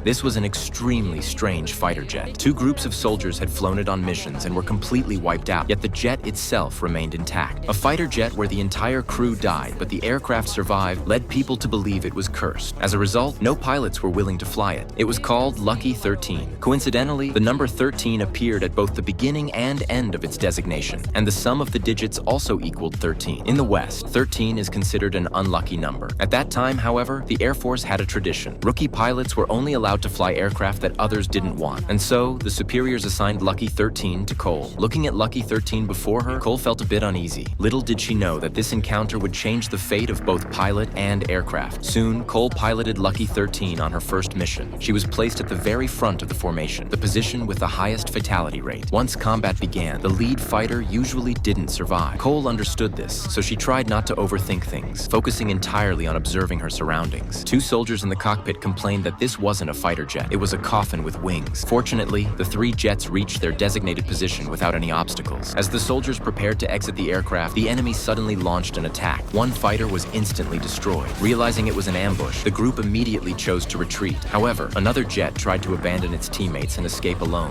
This was an extremely strange fighter jet. Two groups of soldiers had flown it on missions and were completely wiped out, yet the jet itself remained intact. A fighter jet where the entire crew died, but the aircraft survived, led people to believe it was cursed. As a result, no pilots were willing to fly it. It was called Lucky 13. Coincidentally, the number 13 appeared at both the beginning and end of its designation, and the sum of the digits also equaled 13. In the West, 13 is considered an unlucky number. At that time, however, the Air Force had a tradition. Rookie pilots were only allowed to fly aircraft that others didn't want, and so the superiors assigned Lucky 13 to Cole. Looking at Lucky 13 before her, Cole felt a bit uneasy. Little did she know that this encounter would change the fate of both pilot and aircraft. Soon, Cole piloted Lucky 13 on her first mission. She was placed at the very front of the formation, the position with the highest fatality rate. Once combat began, the lead fighter usually didn't survive. Cole understood this, so she tried not to overthink things, focusing entirely on observing her surroundings. Two soldiers in the cockpit complained that this wasn't a fighter jet, it was a coffin with wings. Fortunately, the three jets reached their designated position without any obstacles. As the soldiers prepared to exit the aircraft, the enemy suddenly launched an attack. One fighter was instantly destroyed. Realizing it was an ambush, the group immediately chose to retreat. However, another jet tried to abandon its teammates and escape alone.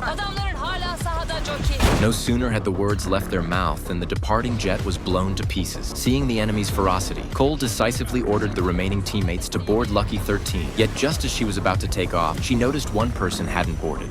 No sooner had the words left their mouth than the departing jet was blown to pieces. Seeing the enemy's ferocity, Cole decisively ordered the remaining teammates to board Lucky 13. Yet just as she was about to take off, she noticed one person hadn't boarded.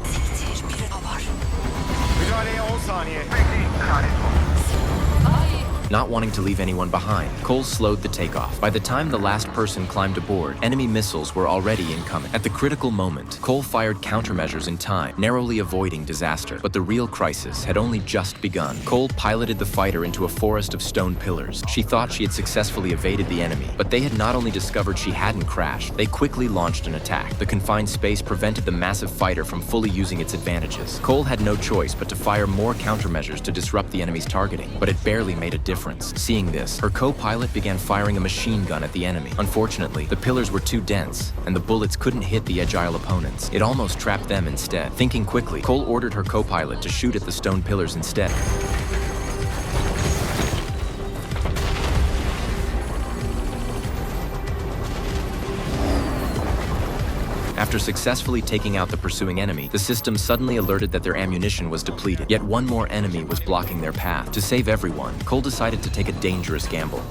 Not wanting to leave anyone behind, Cole slowed the takeoff. By the time the last person climbed aboard, enemy missiles were already incoming. At the critical moment, Cole fired countermeasures in time, narrowly avoiding disaster. But the real crisis had only just begun. Cole piloted the fighter into a forest of stone pillars. She thought she had successfully evaded the enemy, but they had not only discovered she hadn't crashed, they quickly launched an attack. The confined space prevented the massive fighter from fully using its advantages. Cole had no choice but to fire more countermeasures to disrupt the enemy's targeting, but it barely made a difference. Seeing this, her co-pilot began firing a machine gun at the enemy. Unfortunately, the pillars were too dense, and the bullets couldn't hit the agile opponents. It almost trapped them instead. Thinking quickly, Cole ordered her co-pilot to shoot at the stone pillars instead. After successfully taking out the pursuing enemy, the system suddenly alerted that their ammunition was depleted. Yet one more enemy was blocking their path. To save everyone, Cole decided to take a dangerous gamble.